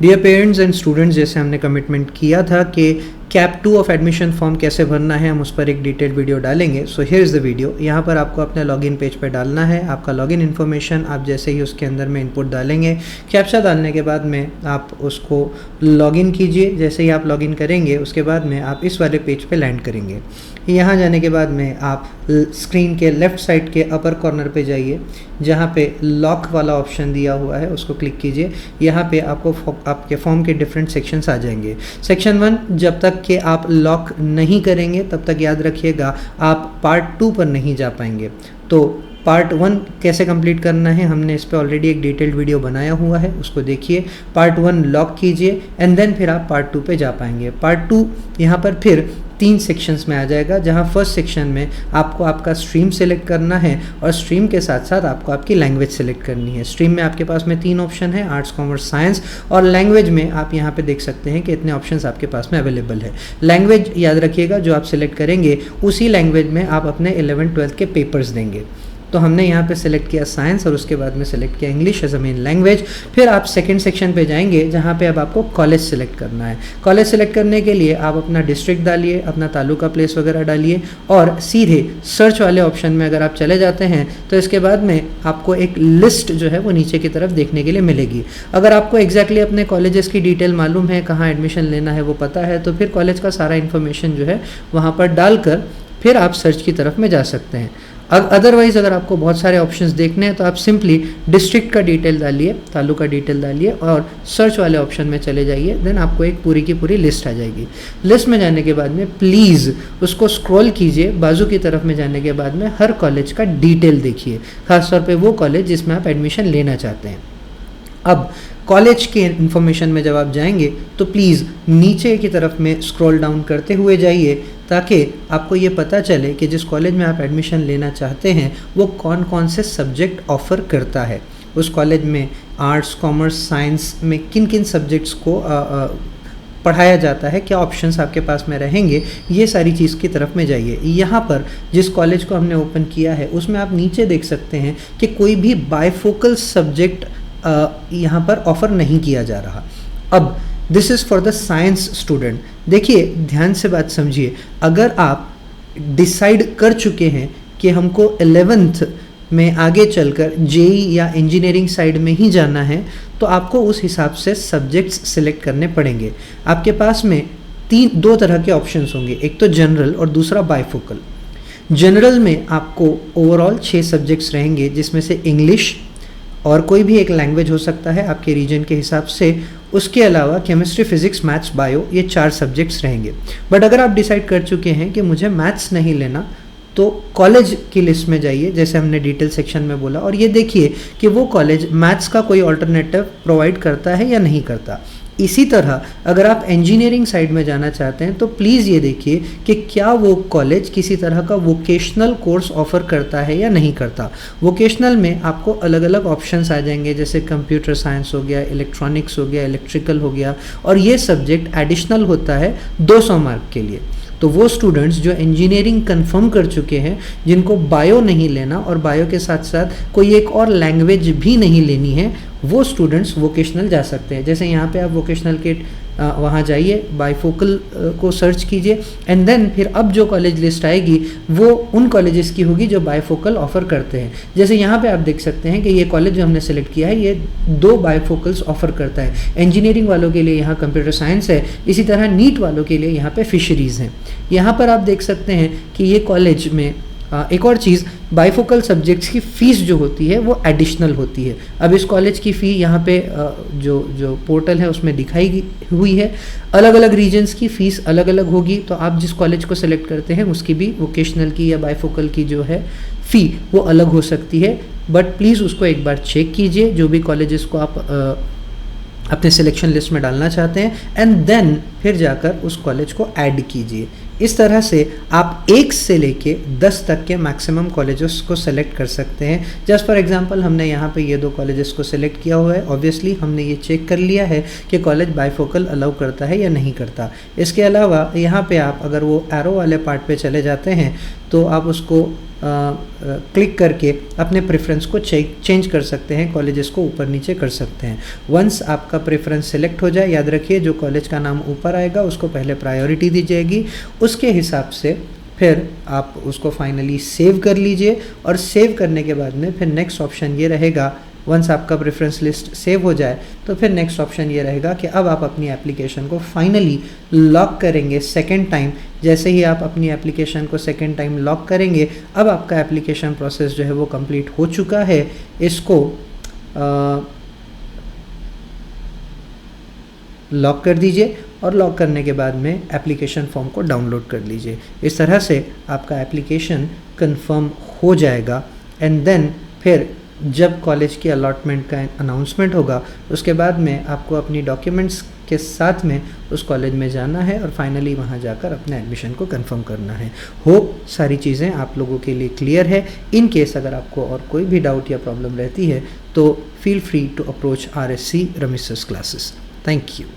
Dear parents and students, जैसे हमने commitment किया था कि कैप 2 ऑफ एडमिशन फॉर्म कैसे भरना है, हम उस पर एक डिटेल्ड वीडियो डालेंगे। So here is the video. यहाँ पर आपको अपने लॉगिन पेज पर डालना है आपका लॉगिन इन्फॉर्मेशन। आप जैसे ही उसके अंदर में इनपुट डालेंगे, कैप्चा डालने के बाद में आप उसको लॉगिन कीजिए। जैसे ही आप लॉगिन करेंगे उसके बाद में आप इस वाले पेज पे लैंड करेंगे। यहाँ जाने के बाद में आप स्क्रीन के लेफ़्ट साइड के अपर कॉर्नर पे जाइए, जहाँ पे लॉक वाला ऑप्शन दिया हुआ है उसको क्लिक कीजिए। यहाँ पे आपको आपके फॉर्म के डिफरेंट सेक्शंस आ जाएंगे। सेक्शन 1 जब तक कि आप लॉक नहीं करेंगे तब तक याद रखिएगा आप पार्ट 2 पर नहीं जा पाएंगे। तो पार्ट 1 कैसे कंप्लीट करना है, हमने इस पर ऑलरेडी एक डिटेल्ड वीडियो बनाया हुआ है, उसको देखिए। पार्ट 1 लॉक कीजिए एंड देन फिर आप पार्ट 2 पे जा पाएंगे। पार्ट 2 यहाँ पर फिर 3 सेक्शंस में आ जाएगा, जहाँ फर्स्ट सेक्शन में आपको आपका स्ट्रीम सेलेक्ट करना है और स्ट्रीम के साथ साथ आपको आपकी लैंग्वेज सेलेक्ट करनी है। स्ट्रीम में आपके पास में 3 ऑप्शन है, आर्ट्स, कॉमर्स, साइंस, और लैंग्वेज में आप यहाँ पे देख सकते हैं कि इतने ऑप्शंस आपके पास में अवेलेबल है। लैंग्वेज याद रखिएगा जो आप सेलेक्ट करेंगे उसी लैंग्वेज में आप अपने 11th-12th के पेपर्स देंगे। तो हमने यहाँ पे सेलेक्ट किया साइंस और उसके बाद में सेलेक्ट किया English as a main language. फिर आप सेकंड सेक्शन पे जाएंगे जहाँ पे अब आपको कॉलेज सेलेक्ट करना है। कॉलेज सेलेक्ट करने के लिए आप अपना डिस्ट्रिक्ट डालिए, अपना तालुका प्लेस वगैरह डालिए और सीधे सर्च वाले ऑप्शन में अगर आप चले जाते हैं तो इसके बाद में आपको एक लिस्ट जो है वो नीचे की तरफ देखने के लिए मिलेगी। अगर आपको एग्जैक्टली अपने कॉलेजेस की डिटेल मालूम है, कहाँ एडमिशन लेना है वो पता है, तो फिर कॉलेज का सारा इन्फॉर्मेशन जो है वहाँ पर डालकर फिर आप सर्च की तरफ में जा सकते हैं। अदरवाइज़ अगर आपको बहुत सारे ऑप्शंस देखने हैं तो आप सिंपली डिस्ट्रिक्ट का डिटेल डालिए, तालुका डिटेल डालिए और सर्च वाले ऑप्शन में चले जाइए। देन आपको एक पूरी की पूरी लिस्ट आ जाएगी। लिस्ट में जाने के बाद में प्लीज़ उसको स्क्रॉल कीजिए, बाजू की तरफ में जाने के बाद में हर कॉलेज का डिटेल देखिए, खासतौर पे वो कॉलेज जिसमें आप एडमिशन लेना चाहते हैं। अब कॉलेज के इन्फॉर्मेशन में जब आप जाएंगे तो प्लीज़ नीचे की तरफ में स्क्रॉल डाउन करते हुए जाइए ताकि आपको ये पता चले कि जिस कॉलेज में आप एडमिशन लेना चाहते हैं वो कौन कौन से सब्जेक्ट ऑफ़र करता है। उस कॉलेज में आर्ट्स, कॉमर्स, साइंस में किन किन सब्जेक्ट्स को पढ़ाया जाता है, क्या ऑप्शंस आपके पास में रहेंगे, ये सारी चीज़ की तरफ में जाइए। यहाँ पर जिस कॉलेज को हमने ओपन किया है उसमें आप नीचे देख सकते हैं कि कोई भी बायफोकल सब्जेक्ट यहाँ पर ऑफ़र नहीं किया जा रहा। अब this is for the science student. देखिए ध्यान से बात समझिए, अगर आप डिसाइड कर चुके हैं कि हमको 11th में आगे चलकर जेई या इंजीनियरिंग साइड में ही जाना है तो आपको उस हिसाब से सब्जेक्ट्स सिलेक्ट करने पड़ेंगे। आपके पास में 2 तरह के ऑप्शंस होंगे, एक तो जनरल और दूसरा बायफोकल। जनरल में आपको ओवरऑल 6 सब्जेक्ट्स रहेंगे, जिसमें से इंग्लिश और कोई भी एक लैंग्वेज हो सकता है आपके रीजन के हिसाब से। उसके अलावा केमिस्ट्री, फिजिक्स, मैथ्स, बायो, ये 4 सब्जेक्ट्स रहेंगे। बट अगर आप डिसाइड कर चुके हैं कि मुझे मैथ्स नहीं लेना तो कॉलेज की लिस्ट में जाइए, जैसे हमने डिटेल सेक्शन में बोला, और ये देखिए कि वो कॉलेज मैथ्स का कोई ऑल्टरनेटिव प्रोवाइड करता है या नहीं करता। इसी तरह अगर आप इंजीनियरिंग साइड में जाना चाहते हैं तो प्लीज़ ये देखिए कि क्या वो कॉलेज किसी तरह का वोकेशनल कोर्स ऑफ़र करता है या नहीं करता। वोकेशनल में आपको अलग अलग ऑप्शंस आ जाएंगे, जैसे कंप्यूटर साइंस हो गया, इलेक्ट्रॉनिक्स हो गया, इलेक्ट्रिकल हो गया, और ये सब्जेक्ट एडिशनल होता है 200 मार्क के लिए। तो वो स्टूडेंट्स जो इंजीनियरिंग कंफर्म कर चुके हैं, जिनको बायो नहीं लेना और बायो के साथ साथ कोई एक और लैंग्वेज भी नहीं लेनी है, वो स्टूडेंट्स वोकेशनल जा सकते हैं। जैसे यहाँ पे आप वोकेशनल के वहाँ जाइए, बायफोकल को सर्च कीजिए एंड देन फिर अब जो कॉलेज लिस्ट आएगी वो उन कॉलेजेस की होगी जो बायफोकल ऑफ़र करते हैं। जैसे यहाँ पे आप देख सकते हैं कि ये कॉलेज जो हमने सेलेक्ट किया है ये 2 बायफोकल्स ऑफ़र करता है। इंजीनियरिंग वालों के लिए यहाँ कंप्यूटर साइंस है, इसी तरह नीट वालों के लिए यहाँ पे फिशरीज़ हैं। यहाँ पर आप देख सकते हैं कि ये कॉलेज में एक और चीज़, बायफोकल सब्जेक्ट्स की फ़ीस जो होती है वो एडिशनल होती है। अब इस कॉलेज की फ़ी यहाँ पे जो पोर्टल है उसमें दिखाई हुई है। अलग अलग रीजन्स की फ़ीस अलग अलग होगी, तो आप जिस कॉलेज को सेलेक्ट करते हैं उसकी भी वोकेशनल की या बायफोकल की जो है फ़ी वो अलग हो सकती है। बट प्लीज़ उसको एक बार चेक कीजिए, जो भी कॉलेजेस को आप अपने सिलेक्शन लिस्ट में डालना चाहते हैं, एंड देन फिर जाकर उस कॉलेज को ऐड कीजिए। इस तरह से आप 1 से लेके 10 तक के मैक्सिमम कॉलेजेस को सेलेक्ट कर सकते हैं। जस्ट फॉर एग्जांपल हमने यहाँ पे ये 2 कॉलेजेस को सेलेक्ट किया हुआ है। ऑब्वियसली हमने ये चेक कर लिया है कि कॉलेज बायफोकल अलाउ करता है या नहीं करता। इसके अलावा यहाँ पे आप अगर वो एरो वाले पार्ट पे चले जाते हैं तो आप उसको क्लिक करके अपने प्रेफरेंस को चेंज कर सकते हैं, कॉलेजेस को ऊपर नीचे कर सकते हैं। वंस आपका प्रेफरेंस सिलेक्ट हो जाए, याद रखिए जो कॉलेज का नाम ऊपर आएगा उसको पहले प्रायोरिटी दी जाएगी, उसके हिसाब से फिर आप उसको फाइनली सेव कर लीजिए। और सेव करने के बाद में फिर नेक्स्ट ऑप्शन ये रहेगा, वंस आपका प्रेफरेंस लिस्ट सेव हो जाए तो फिर नेक्स्ट ऑप्शन ये रहेगा कि अब आप अपनी एप्लीकेशन को फाइनली लॉक करेंगे सेकेंड टाइम। जैसे ही आप अपनी एप्लीकेशन को सेकेंड टाइम लॉक करेंगे, अब आपका एप्लीकेशन प्रोसेस जो है वो कंप्लीट हो चुका है। इसको लॉक कर दीजिए और लॉक करने के बाद में एप्लीकेशन फॉर्म को डाउनलोड कर लीजिए। इस तरह से आपका एप्लीकेशन कंफर्म हो जाएगा। एंड देन फिर जब कॉलेज की अलॉटमेंट का अनाउंसमेंट होगा उसके बाद में आपको अपनी डॉक्यूमेंट्स के साथ में उस कॉलेज में जाना है और फाइनली वहाँ जाकर अपने एडमिशन को कंफर्म करना है। होप सारी चीज़ें आप लोगों के लिए क्लियर है। इन केस अगर आपको और कोई भी डाउट या प्रॉब्लम रहती है तो feel free to approach RSC Ramis's classes. Thank you.